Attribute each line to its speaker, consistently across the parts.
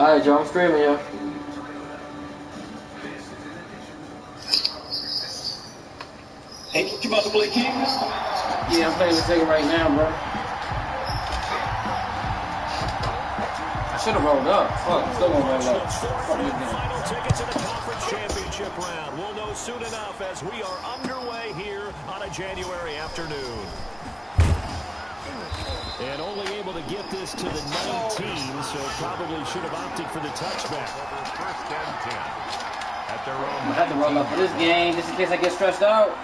Speaker 1: Alright, Joe, I'm streaming, yo.
Speaker 2: Hey, you about to play Kings?
Speaker 1: Yeah, I'm playing the second right now, bro. I should have rolled up. Fuck, I'm still gonna roll up. Fuck this game.
Speaker 3: Final ticket to the conference championship round. We'll know soon enough as we are underway here on a January afternoon. And only able to get this to the 19, so probably should have opted for the touchback.
Speaker 4: First and 10 at their own.
Speaker 1: I have to roll up for this game just in case I get stressed out.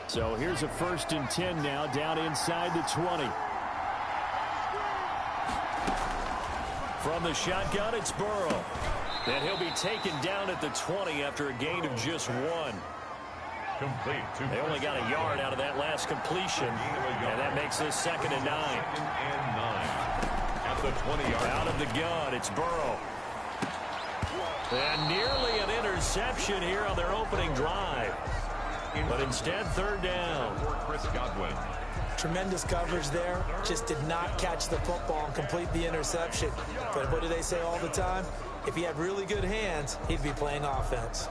Speaker 3: So here's a 1st and 10 now, down inside the 20. From the shotgun, it's Burrow. And he'll be taken down at the 20 after a gain of just 1.
Speaker 4: Complete.
Speaker 3: They only got a yard out of that last completion, and that makes this 2nd and 9.
Speaker 4: At the 20-yard
Speaker 3: out of the gun, it's Burrow. And nearly an interception here on their opening drive. But instead, 3rd down.
Speaker 4: Chris Godwin.
Speaker 5: Tremendous coverage there. Just did not catch the football and complete the interception. But what do they say all the time? If he had really good hands, he'd be playing offense.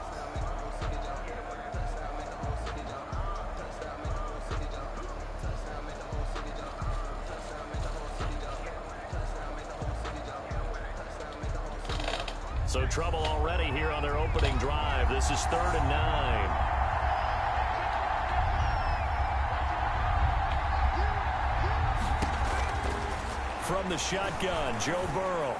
Speaker 3: So trouble already here on their opening drive. This is 3rd and 9. From the shotgun, Joe Burrow.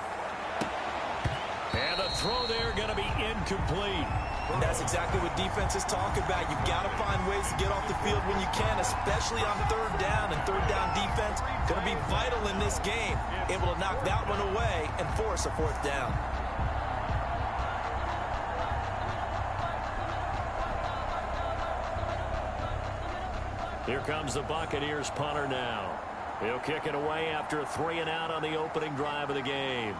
Speaker 3: And the throw there going to be incomplete.
Speaker 5: And that's exactly what defenses talk about. You've got to find ways to get off the field when you can, especially on 3rd down. And 3rd down defense going to be vital in this game. Able to knock that one away and force a 4th down.
Speaker 3: Here comes the Buccaneers punter now. He'll kick it away after a 3 and out on the opening drive of the game.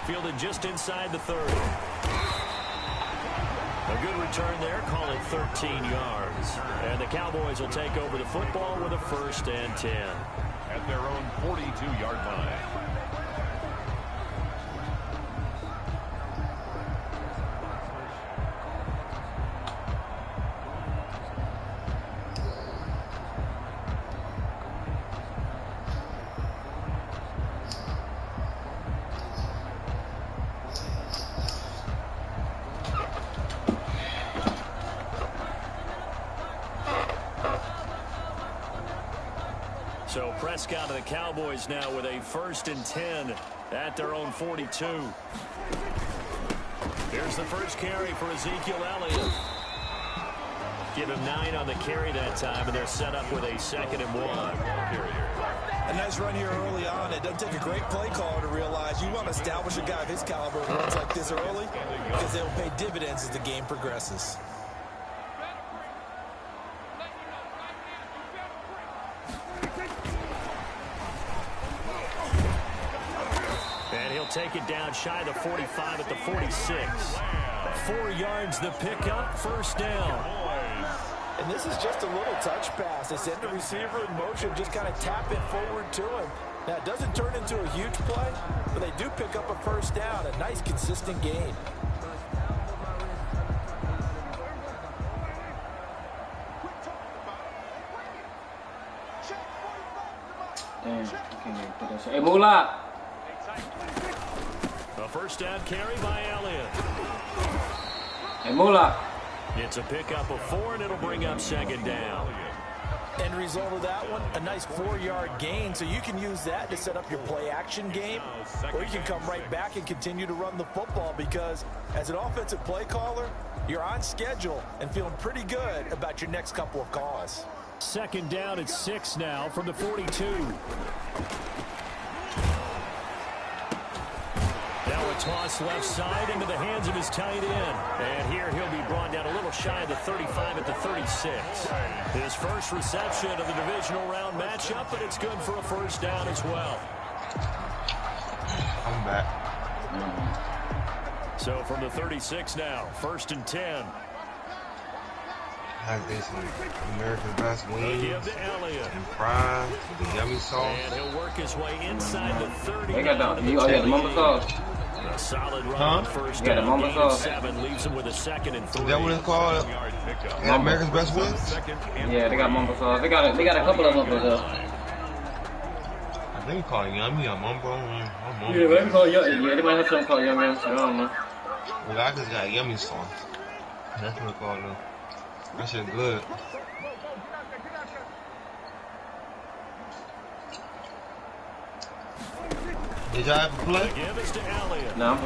Speaker 3: Fielded just inside the 30. A good return there, call it 13 yards. And the Cowboys will take over the football with a 1st and 10.
Speaker 4: At their own 42-yard line.
Speaker 3: So Prescott and the Cowboys now with a 1st and 10 at their own 42. Here's the first carry for Ezekiel Elliott. Give him 9 on the carry that time, and they're set up with a 2nd and 1.
Speaker 5: A nice run here early on. It doesn't take a great play caller to realize you want to establish a guy of his caliber runs like this early because they'll pay dividends as the game progresses.
Speaker 3: And he'll take it down shy of the 45 at the 46. 4 yards the pickup, 1st down.
Speaker 5: And this is just a little touch pass. They send the receiver in motion, just kind of tap it forward to him. Now, it doesn't turn into a huge play, but they do pick up a 1st down, a nice, consistent gain.
Speaker 1: Damn, I can't even put that shit. Hey, Moolah!
Speaker 3: A 1st down carry by Elliott.
Speaker 1: Hey, Moolah!
Speaker 3: It's a pickup of 4, and it'll bring up 2nd down.
Speaker 5: End result of that one, a nice 4-yard gain, so you can use that to set up your play-action game, or you can come right back and continue to run the football because as an offensive play caller, you're on schedule and feeling pretty good about your next couple of calls.
Speaker 3: Second down at 6 now from the 42. Now a toss left side into the hands of his tight end. And here he'll be brought down a little shy of the 35 at the 36. His first reception of the divisional round matchup, but it's good for a first down as well.
Speaker 6: I'm back.
Speaker 3: So from the 36 now, 1st and 10.
Speaker 6: Has this American best wings
Speaker 3: Give to Elliott.
Speaker 6: and fries with the yummy sauce.
Speaker 3: And he'll work his way inside the 30.
Speaker 1: They got the mumbo sauce.
Speaker 3: A solid run first
Speaker 1: You got the
Speaker 3: down.
Speaker 1: mumbo
Speaker 3: Gain of
Speaker 1: sauce.
Speaker 3: 7 leaves him with a 2nd and 3.
Speaker 6: Is that what it's called? America's best wings?
Speaker 1: Yeah, they got mumbo sauce. They got a couple of them up there.
Speaker 6: I think it's called yummy or mumbo.
Speaker 1: Yeah, they call yummy. Yeah, they might have something called yummy. I don't know.
Speaker 6: Well, I just got yummy sauce. That's what it's called though. That shit good. Did y'all ever play?
Speaker 1: No, I'm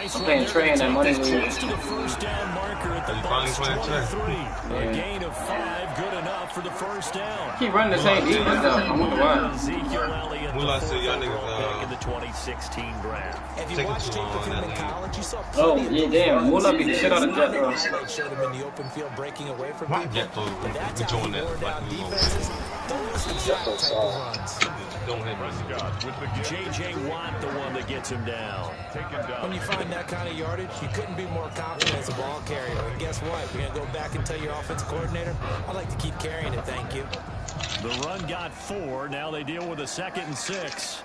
Speaker 1: playing Trey and that money league.
Speaker 3: To the first down marker at the box 23. A gain of 5, good enough for the first down.
Speaker 1: Keep running the same defense though. I wonder why.
Speaker 3: Ezekiel Elliott,
Speaker 6: Well, I
Speaker 3: the
Speaker 6: said y'all
Speaker 3: first overall
Speaker 6: niggas,
Speaker 3: pick in the 2016 draft.
Speaker 5: If you
Speaker 6: Taking
Speaker 5: watch
Speaker 6: too
Speaker 5: tape
Speaker 6: long
Speaker 5: of him
Speaker 6: on
Speaker 5: in
Speaker 6: that
Speaker 5: college, you saw
Speaker 1: Oh,
Speaker 5: plenty
Speaker 1: yeah,
Speaker 5: of
Speaker 1: damn.
Speaker 5: runs.
Speaker 1: Moolah beat the shit out of Jet, though.
Speaker 5: They showed him in the open field breaking away from
Speaker 6: Why
Speaker 5: people.
Speaker 6: Jet though?
Speaker 5: But that's
Speaker 6: We
Speaker 5: how
Speaker 6: doing
Speaker 5: he
Speaker 6: that
Speaker 5: wore
Speaker 6: like
Speaker 5: down
Speaker 6: we gonna
Speaker 5: defenses. Those exact type of runs.
Speaker 6: don't hit me.
Speaker 3: J.J. Watt, the one that gets him down.
Speaker 5: When you find that kind of yardage, you couldn't be more confident as a ball carrier. And guess what? You're going to go back and tell your offensive coordinator, I'd like to keep carrying it, thank you.
Speaker 3: The run got 4. Now they deal with a 2nd and 6.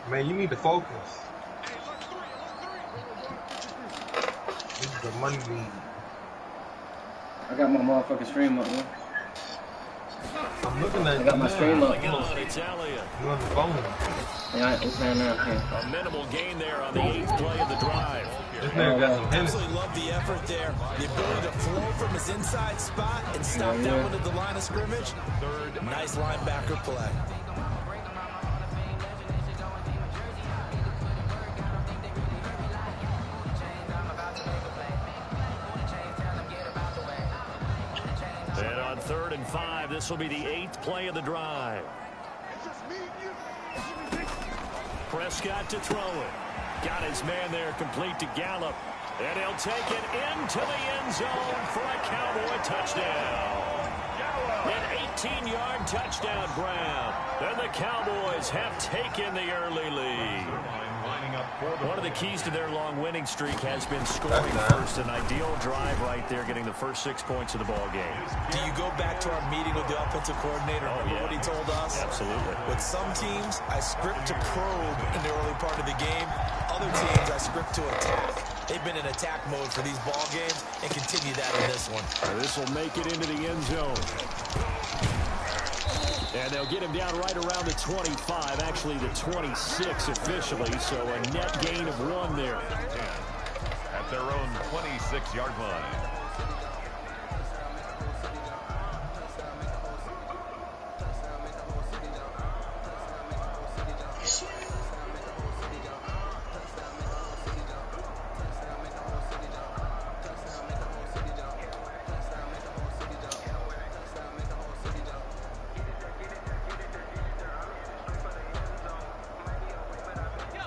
Speaker 6: Man, you need to focus. This is the money league.
Speaker 1: I got my motherfucking stream up, man.
Speaker 6: I'm looking at
Speaker 1: I got my stream up.
Speaker 3: It's Elliott.
Speaker 6: You on the phone?
Speaker 1: Yeah, I'm playing now.
Speaker 3: A minimal gain there on the 8th play of the drive.
Speaker 6: This nigga got some Hennessy.
Speaker 5: Absolutely love the effort there. The ability to flow from his inside spot and stop that one at the line of scrimmage. Nice linebacker play.
Speaker 3: And on 3rd and 5, this will be the 8th play of the drive. Prescott to throw it. Got his man there complete to Gallup. And he'll take it into the end zone for a Cowboy touchdown. An 18-yard touchdown grab. And the Cowboys have taken the early lead. One of the keys to their long winning streak has been scoring first. An ideal drive right there, getting the first 6 points of the ball game.
Speaker 5: Do you go back to our meeting with the offensive coordinator? Remember what he told us?
Speaker 3: Absolutely.
Speaker 5: With some teams, I script to probe in the early part of the game. Other teams, I script to attack. They've been in attack mode for these ball games and continue that in this one.
Speaker 3: This will make it into the end zone. And they'll get him down right around the 25, actually the 26 officially, so a net gain of 1 there.
Speaker 4: At their own 26-yard line.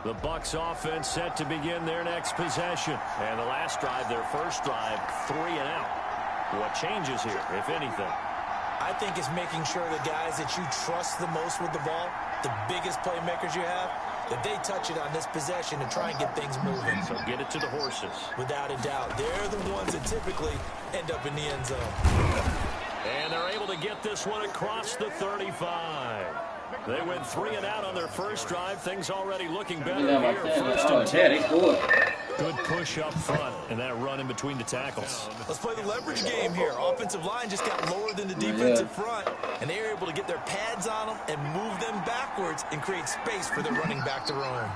Speaker 3: The Bucs offense set to begin their next possession. And the last drive, their first drive, 3 and out. What changes here, if anything?
Speaker 5: I think it's making sure the guys that you trust the most with the ball, the biggest playmakers you have, that they touch it on this possession and try and get things moving.
Speaker 3: So get it to the horses.
Speaker 5: Without a doubt, they're the ones that typically end up in the end zone.
Speaker 3: And they're able to get this one across the 35. They went 3 and out on their first drive. Things already looking better here. 1st and 10. Good push up front, and that run in between the tackles.
Speaker 5: Let's play the leverage game here. Offensive line just got lower than the defensive front, and they were able to get their pads on them and move them backwards and create space for the running back to roam.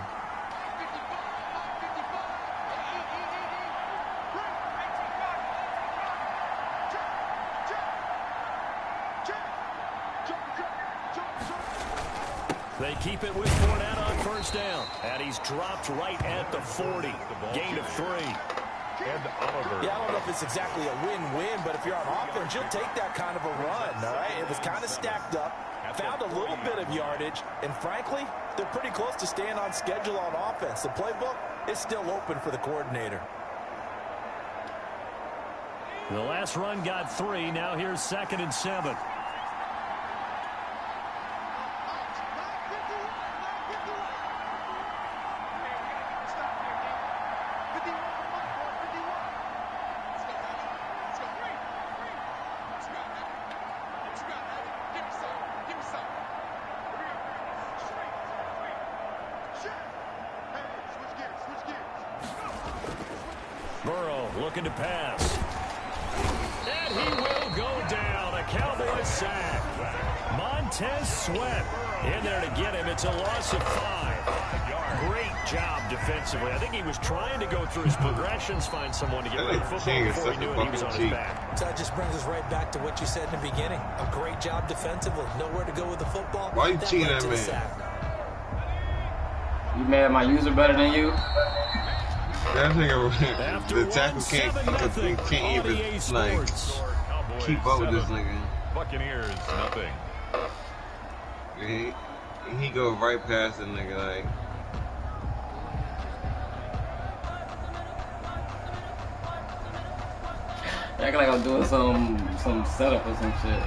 Speaker 3: They keep it with Fournette on first down. And he's dropped right at the 40. Gain of 3.
Speaker 4: And Oliver.
Speaker 5: Yeah, I don't know if it's exactly a win-win, but if you're on offense, you'll take that kind of a run, all right? It was kind of stacked up, found a little bit of yardage, and frankly, they're pretty close to staying on schedule on offense. The playbook is still open for the coordinator.
Speaker 3: The last run got 3. Now here's 2nd and 7. Burrow looking to pass. And he will go down. A Cowboys sack. Montez Sweat in there to get him. It's a loss of 5. Great job defensively. I think he was trying to go through his progressions, find someone to get rid of the football before he knew it. He was on his back.
Speaker 5: So that just brings us right back to what you said in the beginning. A great job defensively. Nowhere to go with the football.
Speaker 6: Why you cheating at me?
Speaker 1: You mad my user better than you?
Speaker 6: That nigga, the tackle can't even, like, keep up with this nigga.
Speaker 4: Buccaneers, nothing.
Speaker 6: He go right past the nigga, like.
Speaker 1: Acting like I'm doing some setup or some shit.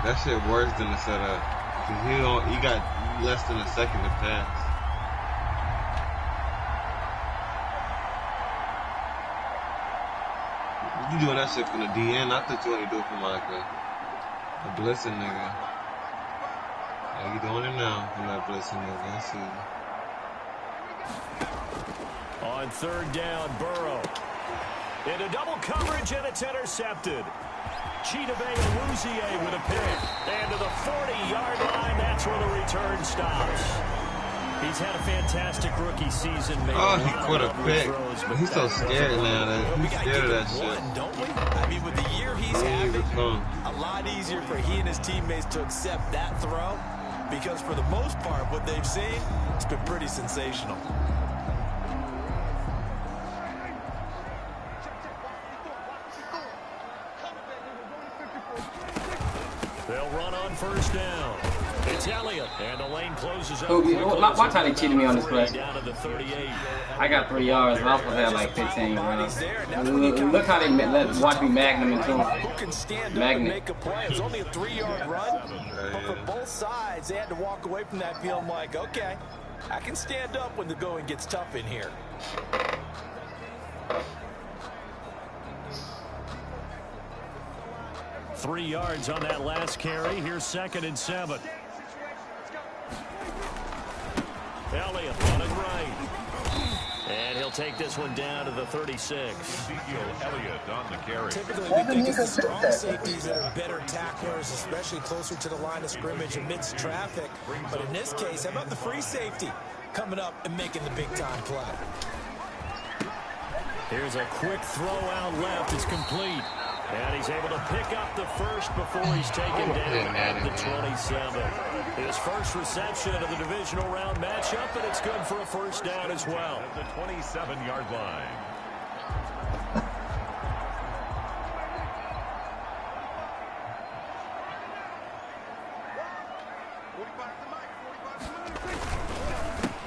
Speaker 6: That shit worse than the setup. Cause he got less than a second to pass. You doing that shit from the DN? I thought you only do it from like a blitzing nigga. Yeah, you doing it now from that blitzing nigga. I see.
Speaker 3: On 3rd down, Burrow. Into double coverage, and it's intercepted. Chidobe Awuzie with a pick. And to the 40-yard line, that's where the return stops. He's had a fantastic rookie season.
Speaker 6: Oh, he put a pick. He's so scared now. He's scared of that shit.
Speaker 5: Don't we? I mean, with the year he's having, a lot easier for he and his teammates to accept that throw. Because for the most part, what they've seen, it's been pretty sensational.
Speaker 3: They'll run on first down. It's Elliott, and the lane closes up.
Speaker 1: Watch how they cheated me on this play.
Speaker 3: Down to the 38.
Speaker 1: I got 3 yards, and I was supposed to have like 15. Look how they watch me magnum into him.
Speaker 5: Who can stand up and make a play? It was only a 3-yard run, but for both sides, they had to walk away from that feeling like, okay, I can stand up when the going gets tough in here.
Speaker 3: Three yards on that last carry. Here's 2nd and 7. Elliott running right. And he'll take this one down to the 36.
Speaker 4: Elliott on the carry.
Speaker 5: Typically, we think it's the strong safeties that are better tacklers, especially closer to the line of scrimmage amidst traffic. But in this case, how about the free safety coming up and making the big-time play?
Speaker 3: Here's a quick throw out left. It's complete. And he's able to pick up the first before he's taken down at the 27. His first reception of the divisional round matchup, and it's good for a first down as well.
Speaker 4: At the 27-yard line.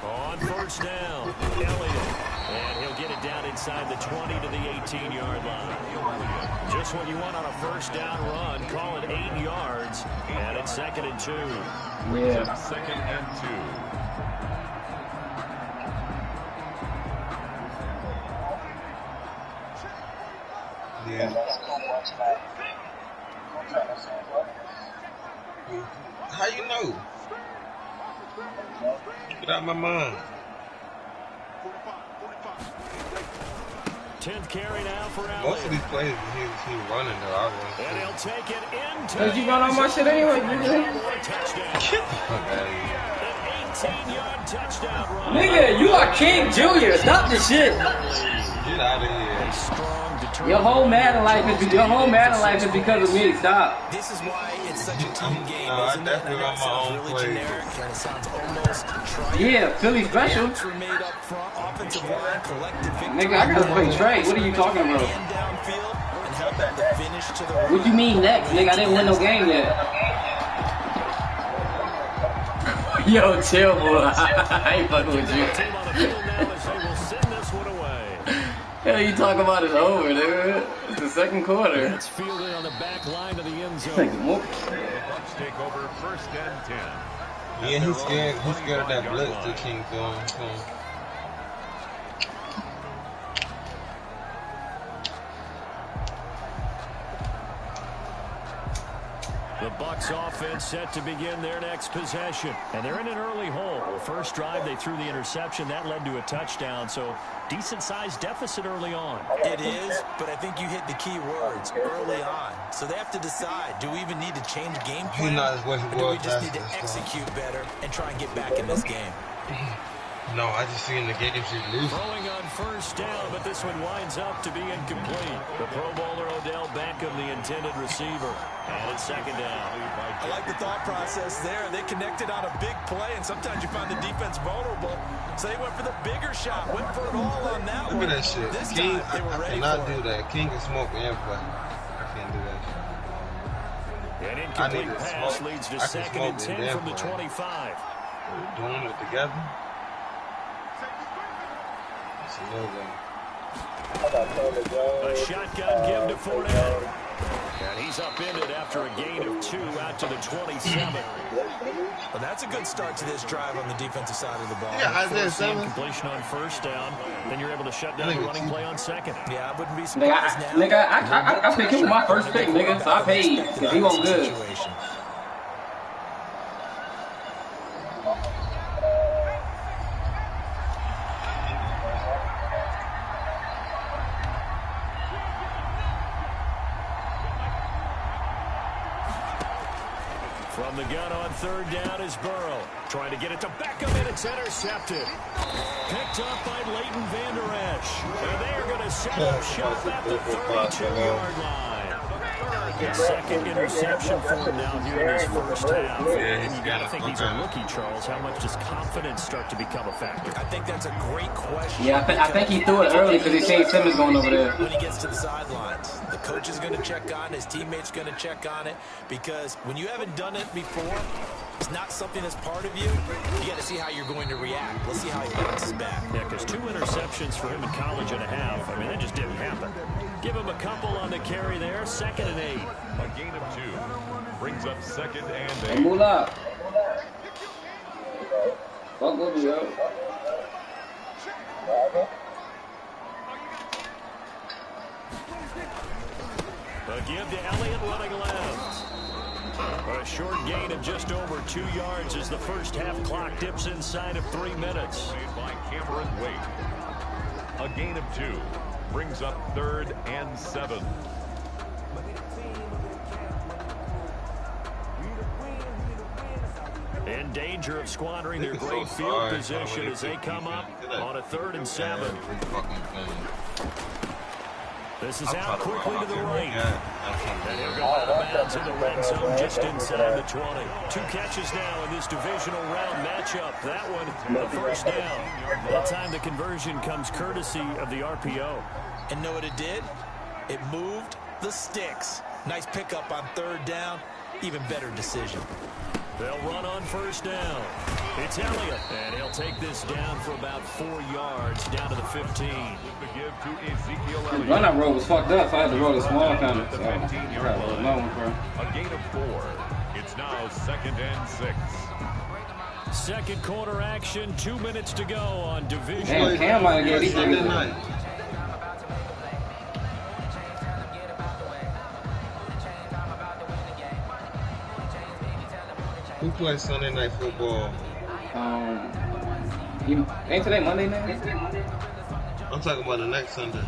Speaker 3: On first down, Elliott. And he'll get it down inside the 20 to the 18-yard line. Just what you want on a first down run. Call it 8 yards. And it's 2nd and 2.
Speaker 1: Yeah.
Speaker 4: 2nd and 2.
Speaker 6: Yeah. How you know? Get out of my mind.
Speaker 3: 10th carry now for Elliott.
Speaker 6: Most of these plays, he's running though.
Speaker 3: And he'll take it into.
Speaker 1: Cause you run all my shit anyway, nigga.
Speaker 3: Touchdown.
Speaker 6: Get the fuck out of here.
Speaker 3: An 18-yard touchdown run.
Speaker 1: Nigga, you are King Jr. Stop this shit.
Speaker 6: Get out of here.
Speaker 3: A strong,
Speaker 1: Your whole Madden life is because of me. Stop.
Speaker 5: This is why it's such a team game.
Speaker 6: No, I definitely run my own
Speaker 5: really
Speaker 6: plays.
Speaker 5: generic and it sounds almost trite.
Speaker 1: Yeah, Philly special.
Speaker 5: Made up front, offensive line, collective victory.
Speaker 1: Nigga, I gotta play Trey. What are you talking about?
Speaker 5: And downfield and held up the finish to the
Speaker 1: What you mean next, nigga? I didn't win no game yet. Yo, chill, boy. I ain't fucking with you. Hell, you talking about it's over, nigga. It's the second quarter.
Speaker 3: It's fielded on the back line of the end zone.
Speaker 4: The Bucs take over 1st and 10.
Speaker 6: Yeah, he's scared. He's scared of that blitz the King throwing.
Speaker 3: The Bucs offense set to begin their next possession. And they're in an early hole. First drive, they threw the interception. That led to a touchdown. So, decent-sized deficit early on.
Speaker 5: It is, but I think you hit the key words, early on. So they have to decide, do we even need to change game plan? Or do we just need to execute better and try and get back in this game?
Speaker 6: No, I just seen the game she's losing.
Speaker 3: Throwing on 1st down, but this one winds up to be incomplete. The Pro Bowler Odell Beckham, the intended receiver. And it's 2nd down.
Speaker 5: I like the thought process there. They connected on a big play, and sometimes you find the defense vulnerable. So they went for the bigger shot, went for it all on that one.
Speaker 6: Look at that shit.
Speaker 5: This
Speaker 6: King,
Speaker 5: time, they were ready
Speaker 6: cannot
Speaker 5: for
Speaker 6: do
Speaker 5: it.
Speaker 6: that. King can smoke and play. I can't do that shit.
Speaker 3: An incomplete pass leads to 2nd and 10 from the 25.
Speaker 6: We're doing it together. It's a no-go.
Speaker 3: A shotgun give to Fournette. And he's upended after a gain of 2 out to the 27.
Speaker 5: Well, that's a good start to this drive on the defensive side of the ball.
Speaker 6: Yeah, Isaiah 7.
Speaker 3: Completion on 1st down. Then you're able to shut down the running play on 2nd.
Speaker 5: Yeah, I wouldn't be surprised now.
Speaker 1: Nigga, I picked him with my first pick, nigga. So I paid because he won't good.
Speaker 3: From the gun on 3rd down is Burrow. Trying to get it to Beckham, and it's intercepted. Picked up by Leighton Vander Esch. And they are going to set up shop at the 32-yard line. Second interception for him now here in his 1st half. And you got to think he's a rookie, Charles. How much does confidence start to become a factor?
Speaker 5: I think that's a great question.
Speaker 1: Yeah, I think he threw it early because he seen Simmons going over there.
Speaker 5: When he gets to the sidelines, the coach is going to check on it, his teammates going to check on it, because when you haven't done it before, it's not something that's part of you. You got to see how you're going to react. Let's see how he bounces back.
Speaker 3: Yeah, because 2 interceptions for him in college and a half. I mean, that just didn't happen. Give him a couple on the carry there. 2nd and 8.
Speaker 4: A gain of 2 brings up 2nd and 8.
Speaker 1: Hey, move up. Fuck with me, yo.
Speaker 3: A give to Elliott running left. A short gain of just over 2 yards as the 1st half clock dips inside of 3 minutes.
Speaker 4: Made by Cameron Wade. A gain of 2 brings up 3rd and 7.
Speaker 3: In danger of squandering their great field position as they come up on a 3rd and 7. This is out quickly to the right. And he'll go out of bounds in the red zone just inside the 20. 2 catches now in this divisional round matchup. That one, the 1st down. That time the conversion comes courtesy of the RPO.
Speaker 5: And know what it did? It moved the sticks. Nice pickup on 3rd down. Even better decision.
Speaker 3: They'll run on 1st down. It's Elliott, and he'll take this down for about 4 yards, down to the 15.
Speaker 4: The give to Ezekiel Elliott.
Speaker 1: Run that road was fucked up, so I had to roll the small kind of.
Speaker 4: The 15-yard line. A gain of 4. It's now 2nd and 6.
Speaker 3: Second quarter action, 2 minutes to go on division.
Speaker 1: Damn, Cam might have gave these niggas.
Speaker 6: Who plays Sunday Night Football?
Speaker 1: Ain't today Monday, nigga?
Speaker 6: I'm talking about the next Sunday.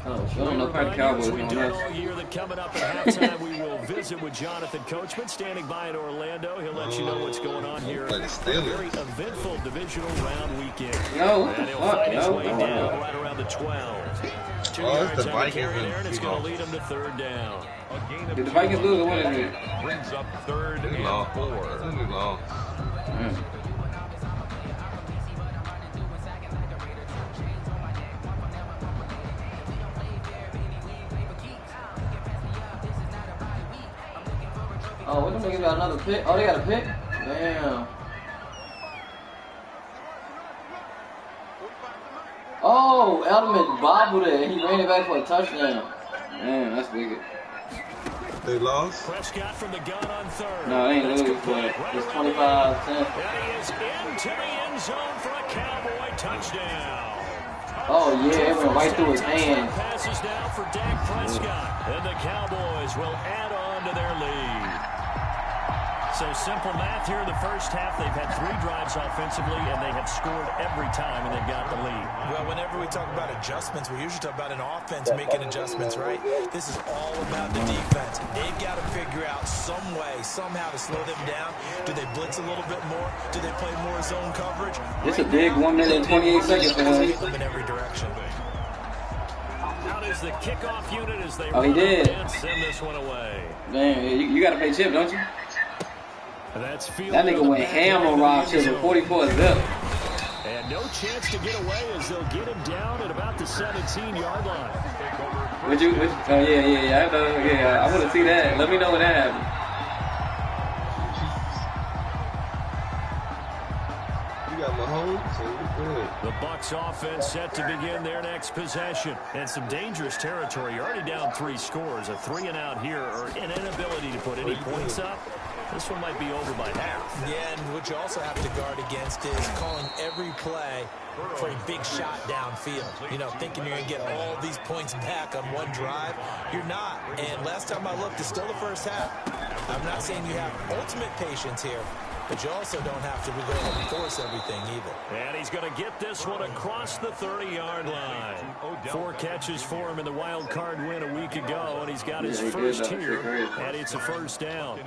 Speaker 1: Oh, sure. No part of Cowboys
Speaker 3: we
Speaker 1: on
Speaker 3: do it
Speaker 1: us.
Speaker 3: all year that coming up at halftime we will visit with Jonathan Coachman standing by in Orlando. He'll let you know what's going on here.
Speaker 6: Like
Speaker 3: A very eventful divisional round weekend.
Speaker 1: No, what
Speaker 3: And
Speaker 1: the
Speaker 3: he'll
Speaker 1: fuck,
Speaker 3: find his
Speaker 1: yo?
Speaker 3: way
Speaker 1: Oh,
Speaker 3: down
Speaker 1: wow.
Speaker 3: right around the 12. 2
Speaker 6: Oh,
Speaker 3: yards
Speaker 6: it's the
Speaker 3: on the
Speaker 6: Vikings
Speaker 3: carry there, and
Speaker 6: and
Speaker 3: it's going to
Speaker 6: Seahawks.
Speaker 3: lead him to 3rd down.
Speaker 4: A gain of
Speaker 1: Did the
Speaker 4: 2
Speaker 1: Vikings lose or what is
Speaker 4: on the
Speaker 1: it?
Speaker 4: play brings up 3rd
Speaker 6: They
Speaker 4: and
Speaker 6: lost.
Speaker 4: 4.
Speaker 6: They lost.
Speaker 1: Oh, what them niggas got another pick? Oh, they got a pick? Damn. Oh, Edelman bobbled it. He ran it back for a touchdown. Man, that's wicked.
Speaker 6: They lost?
Speaker 3: Prescott from the gun on 3rd.
Speaker 1: No, they ain't lose, but it's 25-10.
Speaker 3: And he is into the end zone for a Cowboy touchdown.
Speaker 1: Oh, yeah, it went right through his hands.
Speaker 3: Passes now for Dak Prescott. And the Cowboys will add on to their lead. So simple math here in the first half. They've had 3 drives offensively, and they have scored every time, and they've got the lead.
Speaker 5: Well, whenever we talk about adjustments, we usually talk about an offense making adjustments, right? This is all about the defense. They've got to figure out some way, somehow to slow them down. Do they blitz a little bit more? Do they play more zone coverage?
Speaker 1: It's a big 1 minute and 28 seconds for him.
Speaker 5: Hit them in every direction.
Speaker 3: Out is the kickoff unit as they
Speaker 1: Oh, he did.
Speaker 3: and send this one away.
Speaker 1: Damn, you got to play Chip, don't you?
Speaker 3: That's
Speaker 1: That nigga went ham on Rob Chip with 44 zip.
Speaker 3: And no chance to get away as they'll get him down at about the 17-yard line.
Speaker 1: Oh, yeah. I want to see that. Let me know when that happens.
Speaker 6: You got Mahomes, so you're good.
Speaker 3: The Bucs offense set to begin their next possession. And some dangerous territory. You're already down 3 scores. A 3 and out here, or an inability to put any points up. This one might be over by half.
Speaker 5: Yeah, and what you also have to guard against is calling every play for a big shot downfield. You know, thinking you're going to get all these points back on one drive. You're not. And last time I looked, it's still the first half. I'm not saying you have ultimate patience here, but you also don't have to go ahead and force everything either.
Speaker 3: And he's going to get this one across the 30-yard line. 4 catches for him in the wild card win a week ago, and he's got his first here, and it's a 1st down.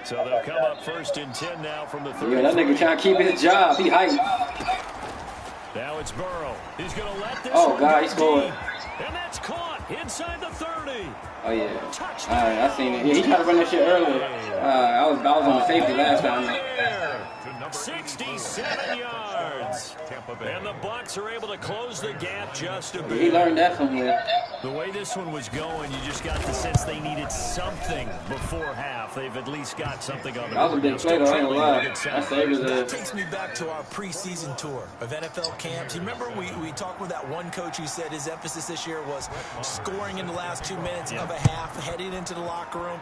Speaker 3: So they'll come up 1st and 10 now from the 30.
Speaker 1: Yeah, that nigga trying to keep his job. He hyped.
Speaker 3: Now it's Burrow. He's going to let this
Speaker 1: Oh,
Speaker 3: one
Speaker 1: God,
Speaker 3: go
Speaker 1: he scored.
Speaker 3: deep. And that's caught inside the 30.
Speaker 1: Oh, yeah. All right, I seen it. Yeah, he tried to run that shit earlier. I was on the safety last time.
Speaker 3: 67 yards. And the Bucs are able to close the gap just a bit.
Speaker 1: He learned that somewhere.
Speaker 3: The way this one was going, you just got the sense they needed something before half. They've at least got something on the
Speaker 1: That was a big play, though. I ain't gonna lie. That saved
Speaker 5: That
Speaker 1: his
Speaker 5: takes me back to our preseason tour of NFL camps. You remember we talked with that one coach who said his emphasis this year was scoring in the last 2 minutes of a half, heading into the locker room.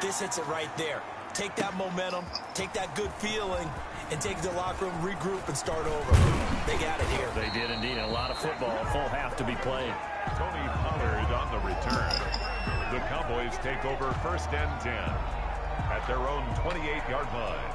Speaker 5: This hits it right there. Take that momentum, take that good feeling, and take it to the locker room, regroup, and start over. They got it here.
Speaker 3: They did indeed. A lot of football, a full half to be played.
Speaker 4: Tony Pollard on the return. The Cowboys take over 1st and 10 at their own 28-yard line.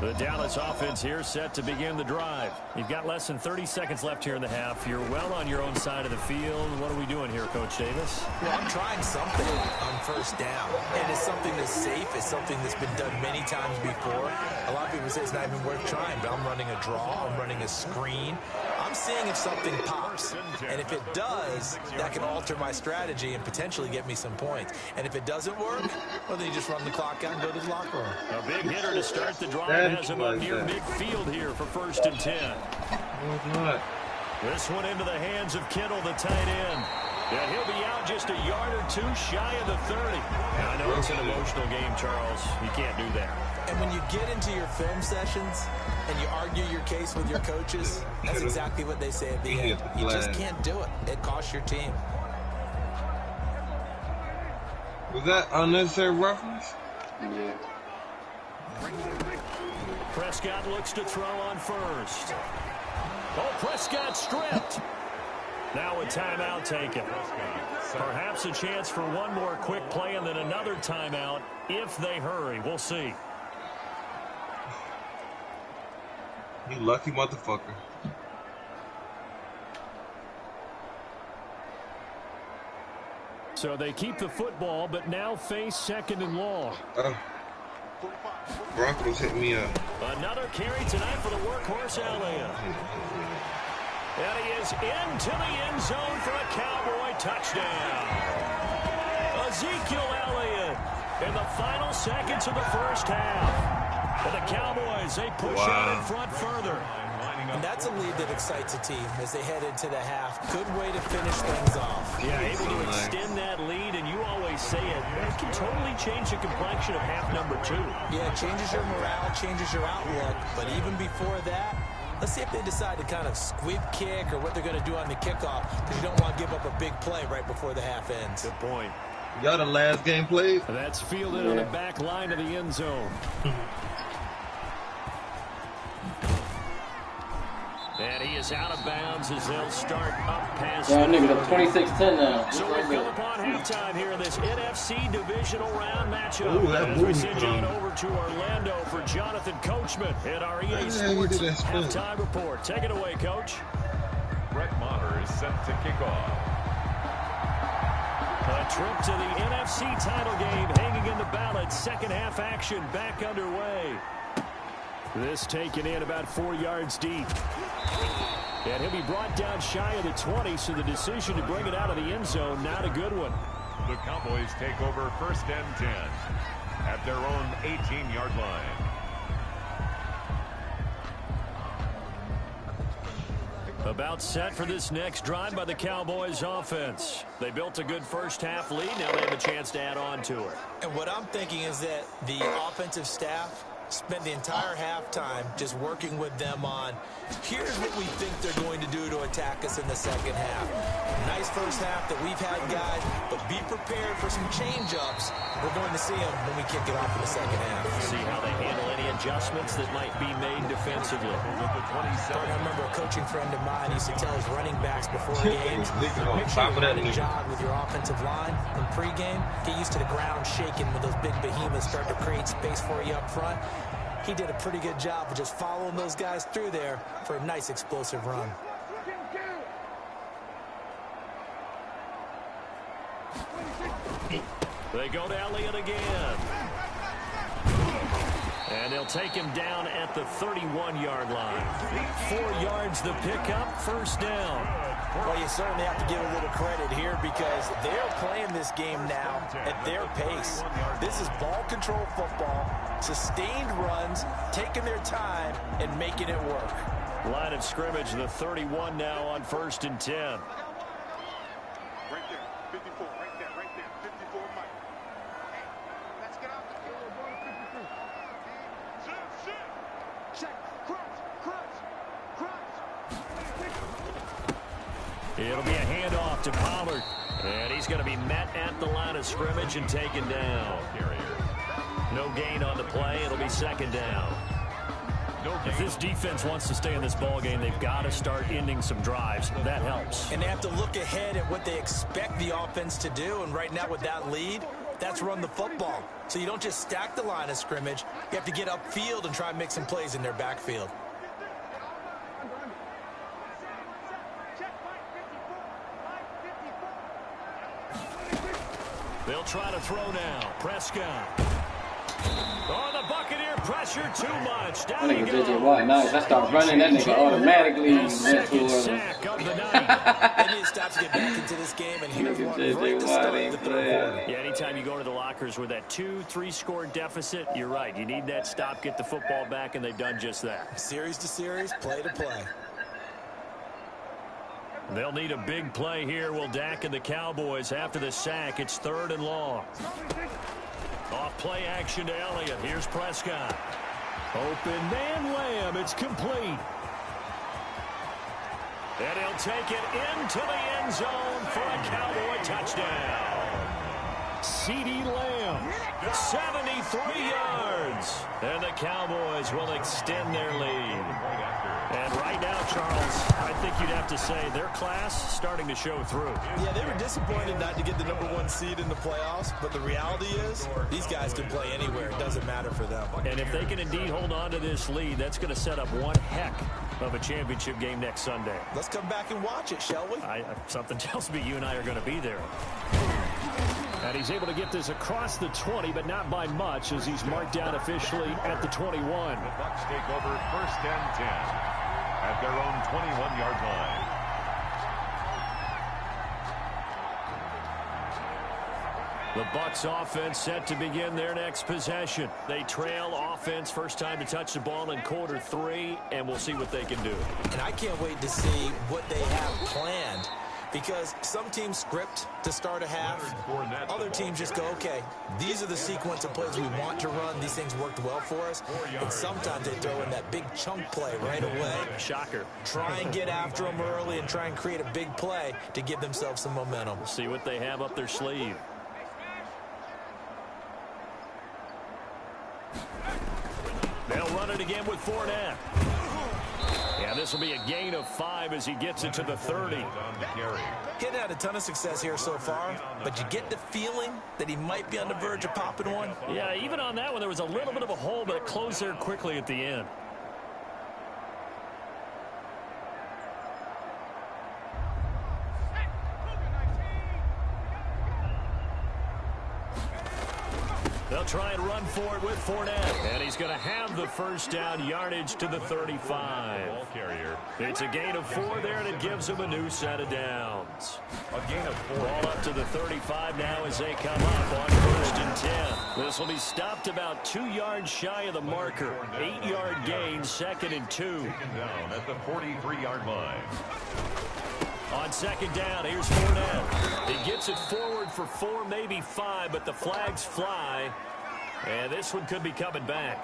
Speaker 3: The Dallas offense here set to begin the drive. You've got less than 30 seconds left here in the half. You're well on your own side of the field. What are we doing here, Coach Davis?
Speaker 5: Well, I'm trying something on 1st down. And it's something that's safe. It's something that's been done many times before. A lot of people say it's not even worth trying, but I'm running a draw. I'm running a screen. I'm seeing if something pops. And if it does, that can alter my strategy and potentially get me some points. And if it doesn't work, well, then you just run the clock out and go to the locker room.
Speaker 3: A big hitter to start the drive has him up near midfield here for 1st and 10. This one into the hands of Kittle, the tight end. And he'll be out just a yard or 2 shy of the 30. And I know it's an emotional game, Charles. You can't do that.
Speaker 5: And when you get into your film sessions and you argue your case with your coaches, that's exactly what they say at the end. You just can't do it. It costs your team.
Speaker 6: Was that unnecessary reference?
Speaker 1: Yeah.
Speaker 3: Prescott looks to throw on 1st. Oh, Prescott stripped. Now a timeout taken. Perhaps a chance for one more quick play and then another timeout if they hurry. We'll see.
Speaker 6: You lucky motherfucker.
Speaker 3: So they keep the football, but now face 2nd and long.
Speaker 6: Broncos hit me up.
Speaker 3: Another carry tonight for the workhorse Elliott. And he is into the end zone for a Cowboy touchdown. Ezekiel Elliott in the final seconds of the first half. For the Cowboys, they push out in front further.
Speaker 5: And that's a lead that excites a team as they head into the half. Good way to finish things off.
Speaker 3: Yeah, able to extend that lead, and you always say it, that can totally change the complexion of half number 2.
Speaker 5: Yeah, it changes your morale, changes your outlook. But even before that, let's see if they decide to kind of squib kick or what they're going to do on the kickoff, because you don't want to give up a big play right before the half ends.
Speaker 3: Good point.
Speaker 6: Y'all the last game played?
Speaker 3: That's fielded on the back line of the end zone. And he is out of bounds as they'll start up past.
Speaker 1: Yeah, nigga, 26-10 now.
Speaker 3: So we come upon halftime here in this NFC divisional round matchup.
Speaker 6: Ooh, that
Speaker 3: as we
Speaker 6: movie
Speaker 3: send you on over to Orlando for Jonathan Coachman at our EA Sports halftime report. Take it away, Coach.
Speaker 4: Brett Maher is set to kick off.
Speaker 3: A trip to the NFC title game hanging in the balance. Second half action back underway. This taken in about 4 yards deep. And he'll be brought down shy of the 20, so the decision to bring it out of the end zone, not a good one.
Speaker 4: The Cowboys take over 1st and 10 at their own 18-yard line.
Speaker 3: About set for this next drive by the Cowboys offense. They built a good first half lead. Now they have a chance to add on to it.
Speaker 5: And what I'm thinking is that the offensive staff spent the entire halftime just working with them on, here's what we think they're going to do to attack us in the second half. Nice first half that we've had, guys, but be prepared for some change-ups. We're going to see them when we kick it off in the second half.
Speaker 3: See how they handle any adjustments that might be made defensively.
Speaker 5: I remember a coaching friend of mine used to tell his running backs before games, make sure you run and jog with your offensive line in pregame. Get used to the ground shaking when those big behemoths start to create space for you up front. He did a pretty good job of just following those guys through there for a nice explosive run.
Speaker 3: They go to Elliott again. And they'll take him down at the 31-yard line. 4 yards the pickup, first down.
Speaker 5: Well, you certainly have to give a little credit here because they're playing this game now at their pace. This is ball control football, sustained runs, taking their time, and making it work.
Speaker 3: Line of scrimmage, the 31 now on 1st and 10.
Speaker 2: Right there, 54, right there, 54, Mike. Hey, let's get out the field. Go to 53. Check, crunch.
Speaker 3: It'll be a handoff to Pollard. And he's going to be met at the line of scrimmage and taken down. No gain on the play. It'll be second down. If this defense wants to stay in this ballgame, they've got to start ending some drives. That helps.
Speaker 5: And they have to look ahead at what they expect the offense to do. And right now with that lead, that's run the football. So you don't just stack the line of scrimmage. You have to get upfield and try and make some plays in their backfield.
Speaker 3: They'll try to throw now. Prescott. Oh, the Buccaneer pressure too much. Down he goes.
Speaker 1: JJ Watt, nice. I start running, that nigga automatically went
Speaker 3: second sack of the night.
Speaker 5: They need to stop to get back into this game, and here's one right to start the third quarter.
Speaker 3: Yeah, anytime you go to the lockers with that 2-3 score deficit, you're right. You need that stop, get the football back, and they've done just that.
Speaker 5: Series to series, play to play.
Speaker 3: They'll need a big play here, will Dak and the Cowboys. After the sack, it's 3rd and long. Off play action to Elliott. Here's Prescott. Open man Lamb. It's complete. And he'll take it into the end zone for a Cowboy touchdown. CeeDee Lamb, 73 yards. And the Cowboys will extend their lead. And right now, Charles, I think you'd have to say their class starting to show through.
Speaker 5: Yeah, they were disappointed not to get the #1 seed in the playoffs, but the reality is these guys can play anywhere. It doesn't matter for them.
Speaker 3: And if they can indeed hold on to this lead, that's going to set up one heck of a championship game next Sunday.
Speaker 5: Let's come back and watch it, shall we?
Speaker 3: Something tells me you and I are going to be there. And he's able to get this across the 20, but not by much, as he's marked down officially at the 21.
Speaker 4: The Bucs take over 1st and 10 at their own 21-yard line.
Speaker 3: The Bucs offense set to begin their next possession. They trail offense, first time to touch the ball in Q3, and we'll see what they can do.
Speaker 5: And I can't wait to see what they have planned, because some teams script to start a half. Other teams just go, okay, these are the sequence of plays we want to run. These things worked well for us. And sometimes they throw in that big chunk play right away.
Speaker 3: Shocker.
Speaker 5: Try and get after them early and try and create a big play to give themselves some momentum.
Speaker 3: We'll see what they have up their sleeve. They'll run it again with Fournette. Yeah, this will be a gain of 5 as he gets it to the 30.
Speaker 5: He's had a ton of success here so far, but you get the feeling that he might be on the verge of popping one.
Speaker 3: Yeah, even on that one, there was a little bit of a hole, but it closed there quickly at the end. They'll try and run for it with Fournette. And he's going to have the first down yardage to the 35.
Speaker 4: Ball carrier.
Speaker 3: It's a gain of 4 there, and it gives him a new set of downs.
Speaker 4: A gain of 4.
Speaker 3: Ball up to the 35 now as they come up on 1st and 10. This will be stopped about 2 yards shy of the marker. 8-yard gain, 2nd and 2.
Speaker 4: Taken down at the 43-yard line.
Speaker 3: On 2nd down, here's Fournette. He gets it forward for 4, maybe 5, but the flags fly. And this one could be coming back.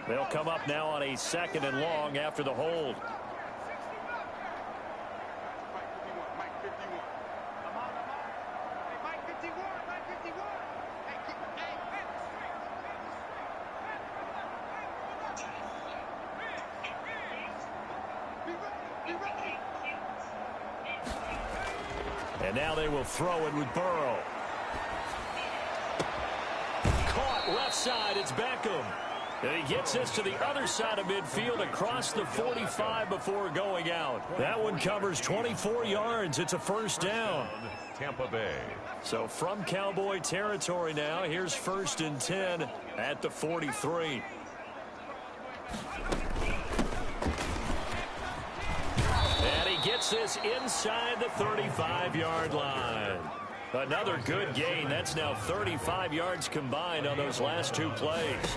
Speaker 3: They'll come up now on a 2nd and long after the hold. And now they will throw it with Burrow. Caught left side. It's Beckham. And he gets this to the other side of midfield across the 45 before going out. That one covers 24 yards. It's a first down.
Speaker 4: Tampa Bay.
Speaker 3: So from Cowboy territory now, here's 1st and 10 at the 43. And he gets this inside the 35-yard line. Another good gain. That's now 35 yards combined on those last 2 plays.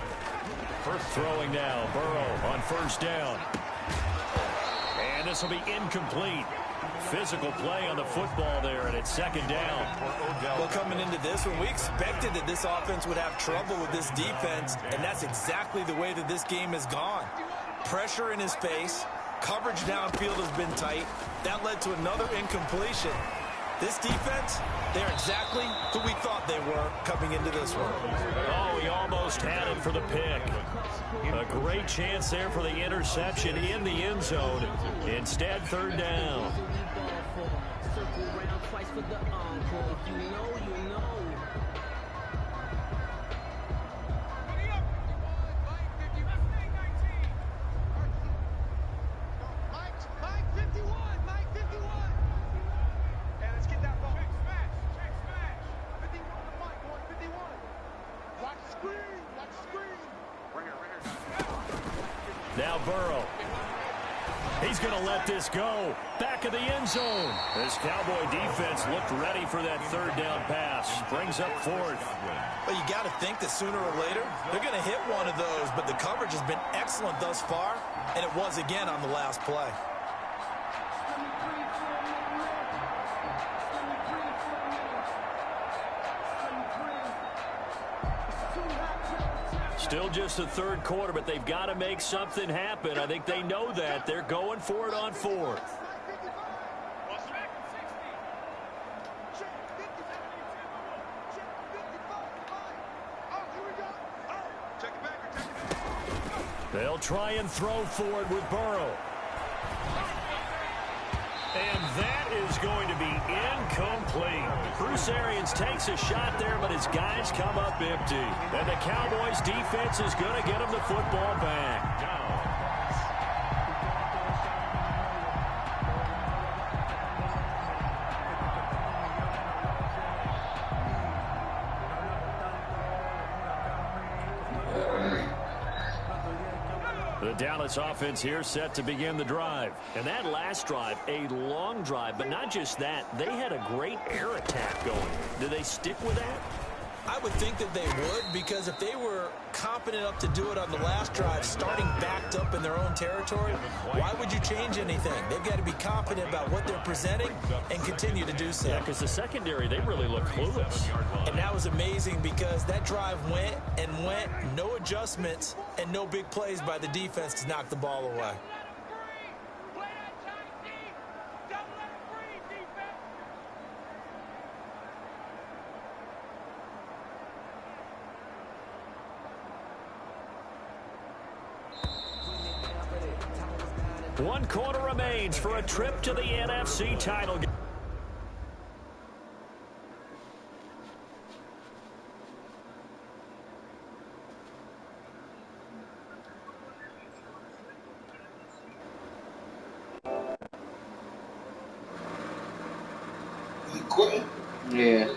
Speaker 3: First throwing now, Burrow on 1st down. And this will be incomplete. Physical play on the football there, and it's 2nd down.
Speaker 5: Well, coming into this one, we expected that this offense would have trouble with this defense, and that's exactly the way that this game has gone. Pressure in his face. Coverage downfield has been tight. That led to another incompletion. This defense, they're exactly who we thought they were coming into this one.
Speaker 3: Oh, he almost had it for the pick. A great chance there for the interception in the end zone. Instead, 3rd down. Now Burrow. He's going to let this go. Back of the end zone. This Cowboy defense looked ready for that 3rd down pass. Brings up 4th.
Speaker 5: Well, you got to think that sooner or later, they're going to hit one of those, but the coverage has been excellent thus far, and it was again on the last play.
Speaker 3: Still just the third quarter, but they've got to make something happen. I think they know that. They're going for it on fourth. They'll try and throw for it with Burrow. And that is going to be incomplete. Bruce Arians takes a shot there, but his guys come up empty. And the Cowboys defense is going to get him the football back. The Dallas offense here set to begin the drive. And that last drive, a long drive, but not just that. They had a great air attack going. Do they stick with that?
Speaker 5: I would think that they would, because if they were competent enough to do it on the last drive, starting backed up in their own territory, why would you change anything? They've got to be confident about what they're presenting and continue to do so.
Speaker 3: Yeah, because the secondary, they really look clueless.
Speaker 5: And that was amazing because that drive went and went, no adjustments and no big plays by the defense to knock the ball away.
Speaker 3: One quarter remains for a trip to the NFC title game.
Speaker 6: You quitting?
Speaker 1: Yeah.